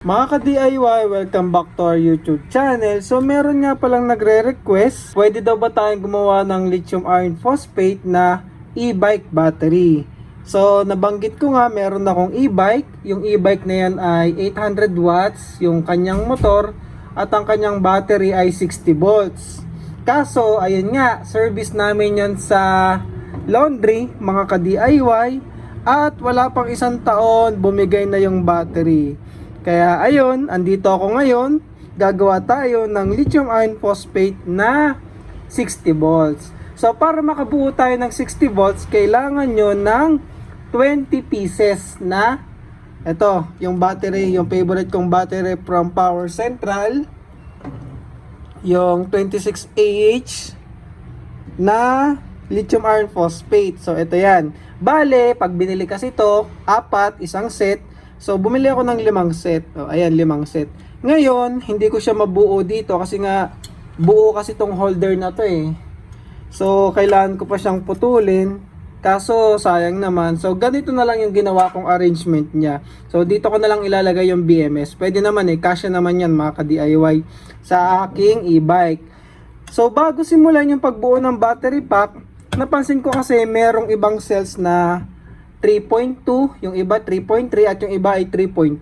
Mga ka-DIY, welcome back to our YouTube channel. So meron nga palang nagre-request, pwede daw ba tayong gumawa ng lithium iron phosphate na e-bike battery? So nabanggit ko nga, meron akong e-bike. Yung e-bike na yan ay 800 watts, yung kanyang motor, at ang kanyang battery ay 60 volts. Kaso, ayun nga, service namin yan sa laundry, mga ka-DIY, at wala pang isang taon, bumigay na yung battery. Kaya ayun, andito ako ngayon, gagawa tayo ng lithium iron phosphate na 60 volts. So para makabuo tayo ng 60 volts, kailangan nyo ng 20 pieces na ito, yung battery, yung favorite kong battery from Power Central, yung 26AH na lithium iron phosphate. So ito yan. Bale, pag binili kasi ito, apat, isang set. So, bumili ako ng 5 set. O, ayan, 5 set. Ngayon, hindi ko siya mabuo dito kasi nga, buo kasi tong holder na to eh. So, kailangan ko pa siyang putulin. Kaso, sayang naman. So, ganito na lang yung ginawa kong arrangement niya. So, dito ko na lang ilalagay yung BMS. Pwede naman eh, kasya naman yan mga ka-DIY sa aking e-bike. So, bago simulan yung pagbuo ng battery pack, napansin ko kasi merong ibang cells na 3.2, yung iba 3.3 at yung iba ay 3.4.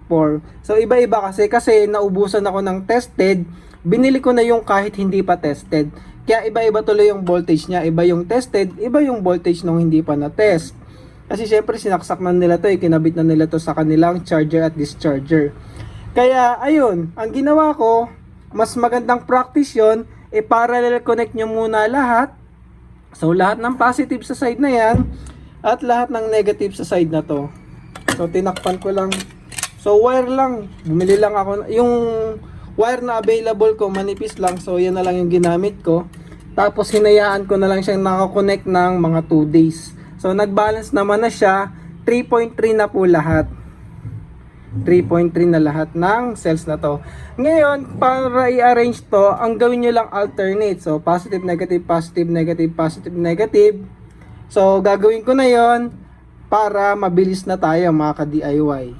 So iba-iba kasi naubusan ako ng tested, binili ko na yung kahit hindi pa tested. Kaya iba-iba tuloy yung voltage niya, iba yung tested, iba yung voltage nung hindi pa na-test. Kasi syempre sinaksak na nila to, kinabit na nila to sa kanilang charger at discharger. Kaya ayun, ang ginawa ko, mas magandang practice yon, parallel connect nyo muna lahat. So lahat ng positive sa side na yan, at lahat ng negative sa side na to. So tinakpan ko lang. So wire lang, bumili lang ako. Yung wire na available ko manipis lang, so yan na lang yung ginamit ko. Tapos hinayaan ko na lang siyang nakakonect ng mga 2 days. So nagbalance naman na siya. 3.3 na po lahat. 3.3 na lahat ng cells na to. Ngayon, para i-arrange to, ang gawin nyo lang alternate. So positive, negative, positive, negative, positive, negative. So, gagawin ko na yon para mabilis na tayo mga ka-DIY.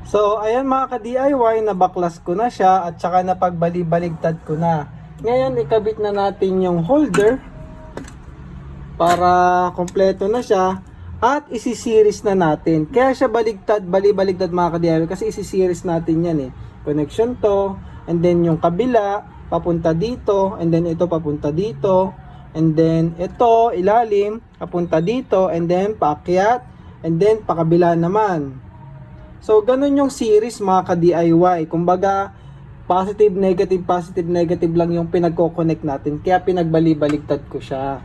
So, ayan mga ka-DIY, nabaklas ko na siya at saka napagbali-baligtad ko na. Ngayon, ikabit na natin yung holder para kompleto na siya at isi-series na natin. Kaya siya baligtad, bali-baligtad mga ka-DIY kasi isi-series natin yan eh. Connection to, and then yung kabila, papunta dito, and then ito papunta dito. And then, ito, ilalim, papunta dito, and then, paakyat, and then, pakabila naman. So, ganun yung series mga ka-DIY. Kumbaga, positive, negative lang yung pinagko-connect natin. Kaya pinagbali-baligtad ko siya.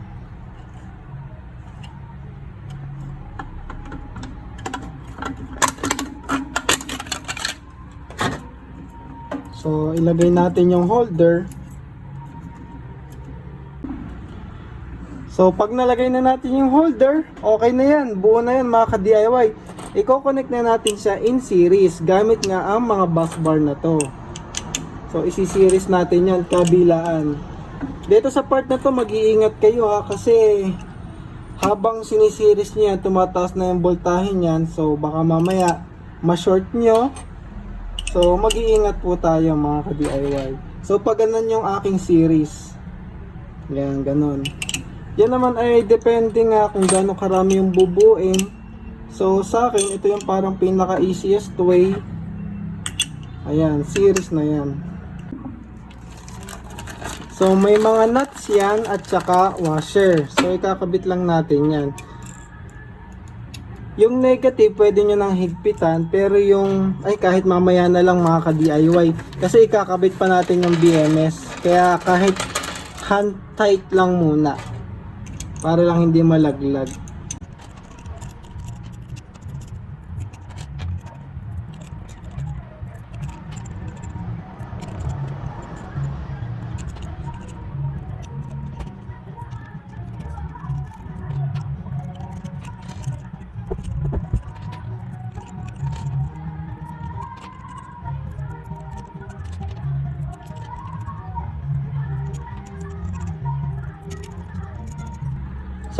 So, ilagay natin yung holder. So, pag nalagay na natin yung holder, okay na yan. Buo na yan mga ka-DIY. Iko-connect na natin siya in series gamit nga ang mga bus bar na to. So, isi-series natin yan kabilaan. Dito sa part na to, mag-iingat kayo ha kasi habang sinisiris niya, tumataas na yung voltahe niyan. So, baka mamaya ma-short nyo. So, mag-iingat po tayo mga ka-DIY. So, pag ganun yung aking series. Yan, ganun. Yan naman ay depende nga kung gaano karami yung bubuin. So sa akin, ito yung parang pinaka easiest way. Ayan, series na yan. So may mga nuts yan at saka washer. So ikakabit lang natin yan. Yung negative pwede nyo nang higpitan, pero yung kahit mamaya na lang mga ka-DIY kasi ikakabit pa natin yung BMS. Kaya kahit hand tight lang muna para lang hindi malaglag.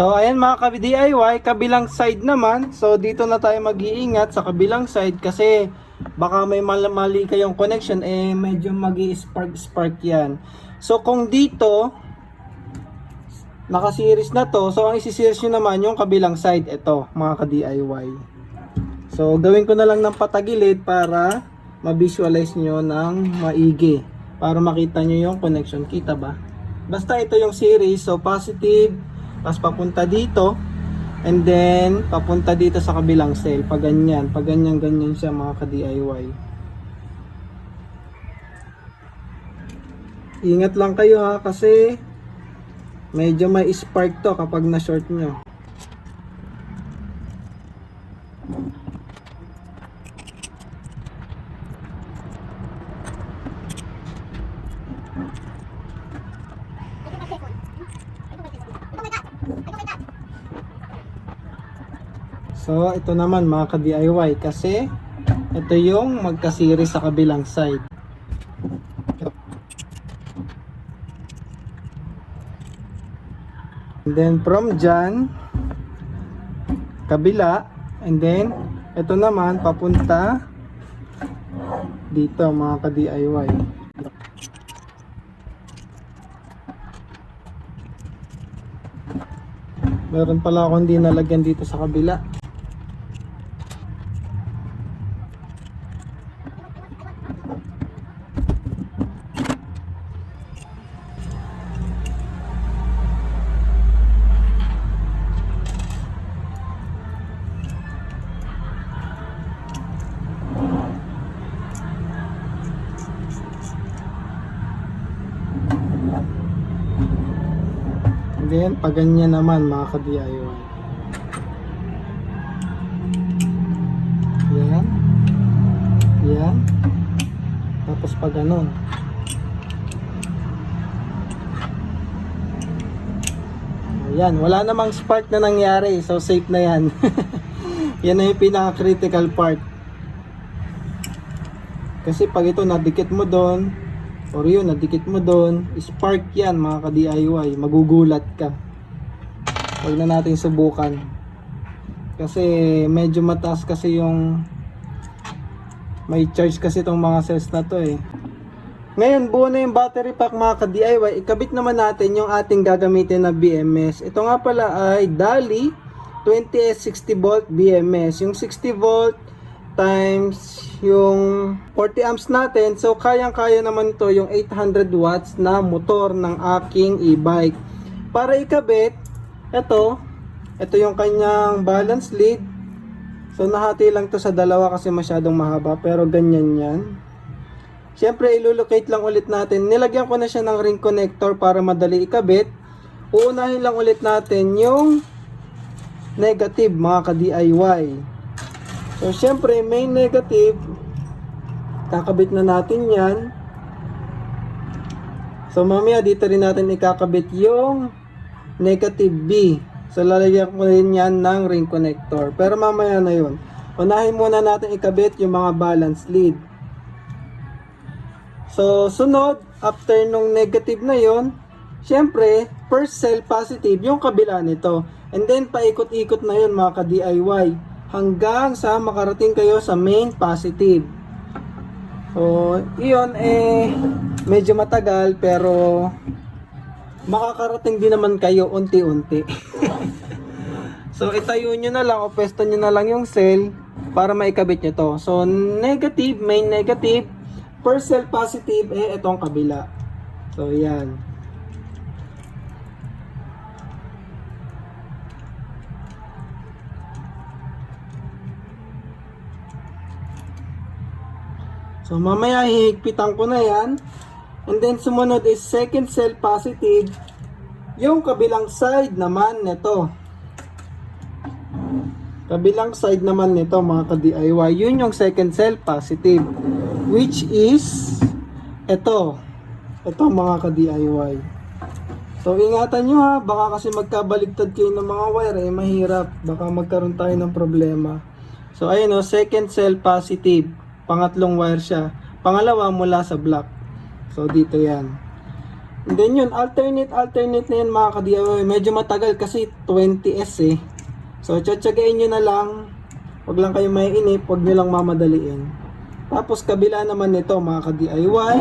So ayan mga ka-DIY, kabilang side naman. So dito na tayo mag-iingat sa kabilang side kasi baka may mali kayong connection, medyo spark yan. So kung dito naka-series na to, so ang isi-series nyo naman yung kabilang side, ito mga ka-DIY. So gawin ko na lang ng patagilid para ma-visualize nyo ng maigi, para makita nyo yung connection. Kita ba? Basta ito yung series, so positive, tapos papunta dito, and then papunta dito sa kabilang cell, pag ganyan siya mga ka-DIY. Ingat lang kayo ha, kasi medyo may spark to kapag na-short nyo. So ito naman mga ka-DIY, kasi ito yung magka-series sa kabilang side. And then from dyan, kabila, and then ito naman papunta dito mga ka-DIY. Meron pala akong hindi nalagyan dito sa kabila. Then, pag ganyan naman mga ka-DIY. Yan. Yan. Tapos pag ganon. Ayan. Wala namang spark na nangyari. So, safe na yan. Yan na yung pinaka-critical part. Kasi pag ito nadikit mo doon, or yun, nadikit mo doon, spark yan mga ka-DIY, magugulat ka. Huwag na natin subukan. Kasi medyo mataas kasi yung may charge kasi itong mga cells na to eh. Ngayon, buo na yung battery pack mga ka-DIY. Ikabit naman natin yung ating gagamitin na BMS. Ito nga pala ay Dali 20S 60 volt BMS. Yung 60 volt times yung 40 amps natin, so kayang-kaya naman to yung 800 watts na motor ng aking e-bike. Para ikabit, ito yung kanyang balance lead. So nahati lang to sa dalawa kasi masyadong mahaba, pero ganyan yan. Siyempre ilulocate lang ulit natin. Nilagyan ko na siya ng ring connector para madali ikabit. Uunahin lang ulit natin yung negative mga ka-DIY. So, syempre, main negative, kakabit na natin yan. So, mamaya dito rin natin ikakabit yung negative B. So, lalagyan ko rin yan ng ring connector. Pero mamaya na yun. Unahin muna natin ikabit yung mga balance lead. So, sunod, after nung negative na yun, syempre, first cell positive yung kabila nito. And then, paikot-ikot na yun mga ka-DIY. Hanggang sa makarating kayo sa main positive. So, iyon medyo matagal pero makakarating din naman kayo unti-unti. So, itayo nyo na lang o pwesto nyo na lang yung cell para maikabit nyo to. So, negative, main negative, first cell positive, itong kabila. So, yan. So, mamaya hihigpitan ko na yan. And then, sumunod is second cell positive. Yung kabilang side naman nito. Kabilang side naman nito mga ka-DIY. Yun yung second cell positive. Which is, ito mga ka-DIY. So, ingatan nyo ha. Baka kasi magkabaligtad kayo ng mga wire. Mahirap. Baka magkaroon tayo ng problema. So, ayun o. Second cell positive. Pangatlong wire siya. Pangalawa mula sa block. So dito yan. And then yun, alternate na yan mga ka-DIY. Medyo matagal kasi 20S eh. So tsatsagain nyo na lang. Huwag lang kayo maiinip. Huwag nyo lang mamadaliin. Tapos kabila naman nito mga ka-DIY.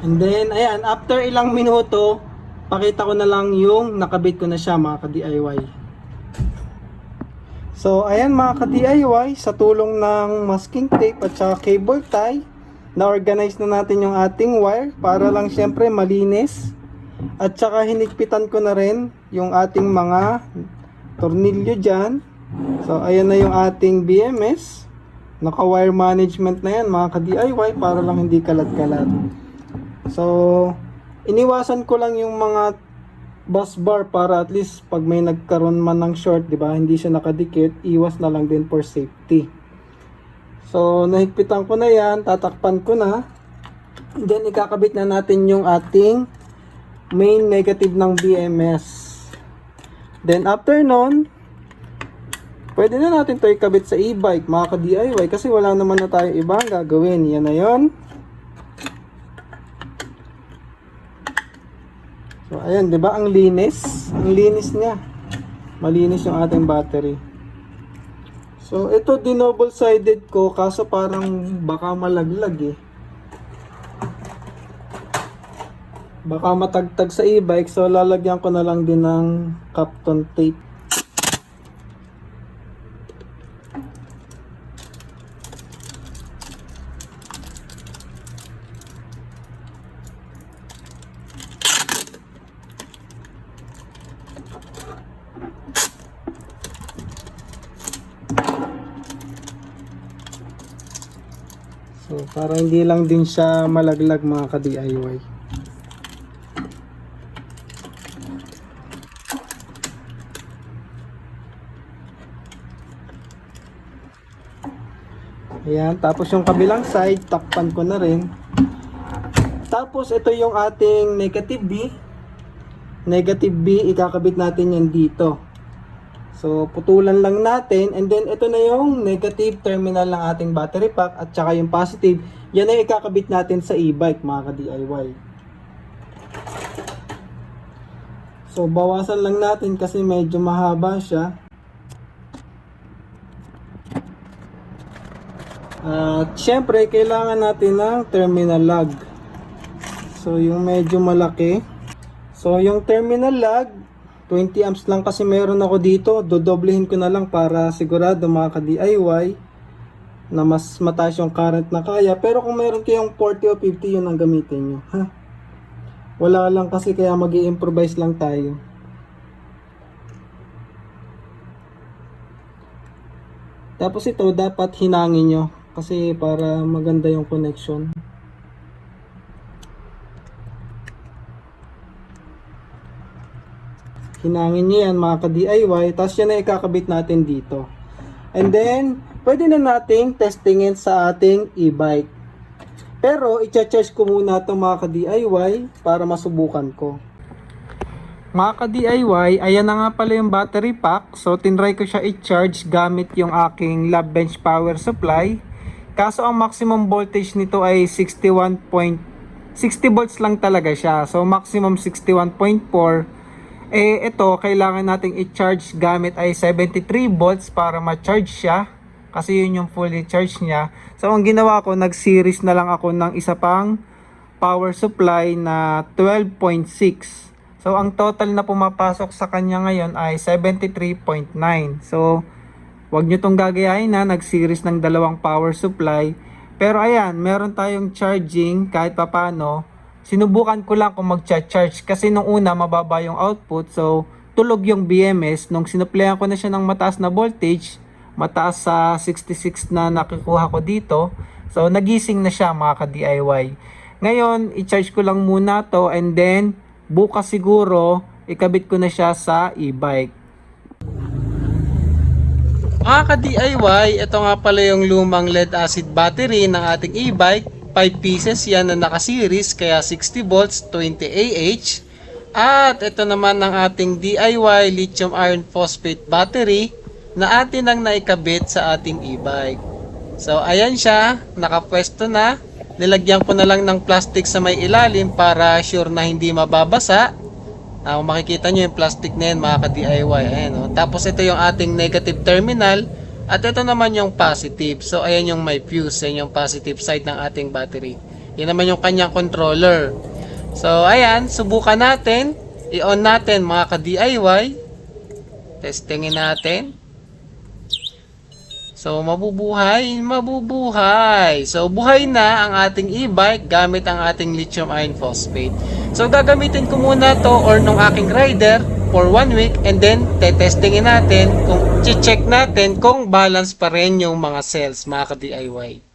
And then, ayan, after ilang minuto, pakita ko na lang yung nakabit ko na siya mga ka-DIY. So, ayan mga ka-DIY, sa tulong ng masking tape at saka cable tie, na-organize na natin yung ating wire para lang syempre malinis. At saka hinigpitan ko na rin yung ating mga tornilyo dyan. So, ayan na yung ating BMS. Naka-wire management na yan mga ka-DIY para lang hindi kalat-kalat. So, iniwasan ko lang yung mga bus bar para at least pag may nagkaroon man ng short, di ba, hindi siya nakadikit, iwas na lang din for safety. So, nahigpitan ko na yan, tatakpan ko na. And then, ikakabit na natin yung ating main negative ng BMS. Then, after nun, pwede na natin ito ikabit sa e-bike, mga ka-DIY, kasi wala naman na tayo ibang gagawin. Yan na yun. So, ayan, di ba? Ang linis. Ang linis niya. Malinis yung ating battery. So, ito double sided ko, kaso parang baka malaglag eh. Baka matagtag sa e-bike, so lalagyan ko na lang din ng Kapton tape. So, para hindi lang din siya malaglag mga ka-DIY. Ayan, tapos yung kabilang side, takpan ko na rin. Tapos, ito yung ating negative B. Negative B, ikakabit natin yan dito. So, putulan lang natin. And then, ito na yung negative terminal ng ating battery pack. At saka yung positive. Yan ay ikakabit natin sa e-bike, mga ka-DIY. So, bawasan lang natin kasi medyo mahaba siya. At syempre, kailangan natin ng terminal lug. So, yung medyo malaki. So, yung terminal lug, 20 amps lang kasi meron ako dito. Dodoblehin ko na lang para sigurado mga ka-DIY na mas mataas yung current na kaya. Pero kung meron kayong 40 o 50, yun ang gamitin nyo. Ha? Wala lang kasi kaya mag-i-improvise lang tayo. Tapos ito dapat hinangin nyo kasi para maganda yung connection. Hinangin nyo yan mga ka-DIY. Tapos yan na ikakabit natin dito. And then, pwede na nating testingin sa ating e-bike. Pero, i-charge ko muna ito mga ka-DIY para masubukan ko. Mga ka-DIY, ayan na nga pala yung battery pack. So, tinry ko siya i-charge gamit yung aking lab bench power supply. Kaso, ang maximum voltage nito ay 60 volts lang talaga siya. So, maximum 61.4. Eh, ito, kailangan nating i-charge gamit ay 73 volts para ma-charge siya. Kasi yun yung fully charge niya. So, ang ginawa ko, nag-series na lang ako ng isa pang power supply na 12.6. So, ang total na pumapasok sa kanya ngayon ay 73.9. So, wag nyo tong gagayahin na, nag-series ng dalawang power supply. Pero ayan, meron tayong charging kahit papano. Sinubukan ko lang kung mag-charge kasi nung una mababa yung output, so tulog yung BMS. Nung sinuplayan ko na siya ng mataas na voltage, mataas sa 66 na nakukuha ko dito, so nagising na siya mga ka-DIY. Ngayon, i-charge ko lang muna to and then bukas siguro ikabit ko na siya sa e-bike. Mga ka-DIY, ito nga pala yung lumang lead acid battery ng ating e-bike. 5 pieces yan na naka-series, kaya 60 volts, 20 Ah. At ito naman ang ating DIY lithium iron phosphate battery na atin ang naikabit sa ating e-bike. So ayan siya, nakapwesto na. Nilagyan ko na lang ng plastic sa may ilalim para sure na hindi mababasa. Kung makikita nyo yung plastic na yan mga ka-DIY. Ayan, oh. Tapos ito yung ating negative terminal. At ito naman yung positive. So ayan yung may fuse. Yan yung positive side ng ating battery. Yan naman yung kanyang controller. So ayan, subukan natin. I-on natin mga ka-DIY. Testingin natin. So, mabubuhay. So, buhay na ang ating e-bike gamit ang ating lithium iron phosphate. So, gagamitin ko muna to or nung aking rider for 1 week and then tetestingin natin check natin kung balance pa rin yung mga cells mga ka-DIY.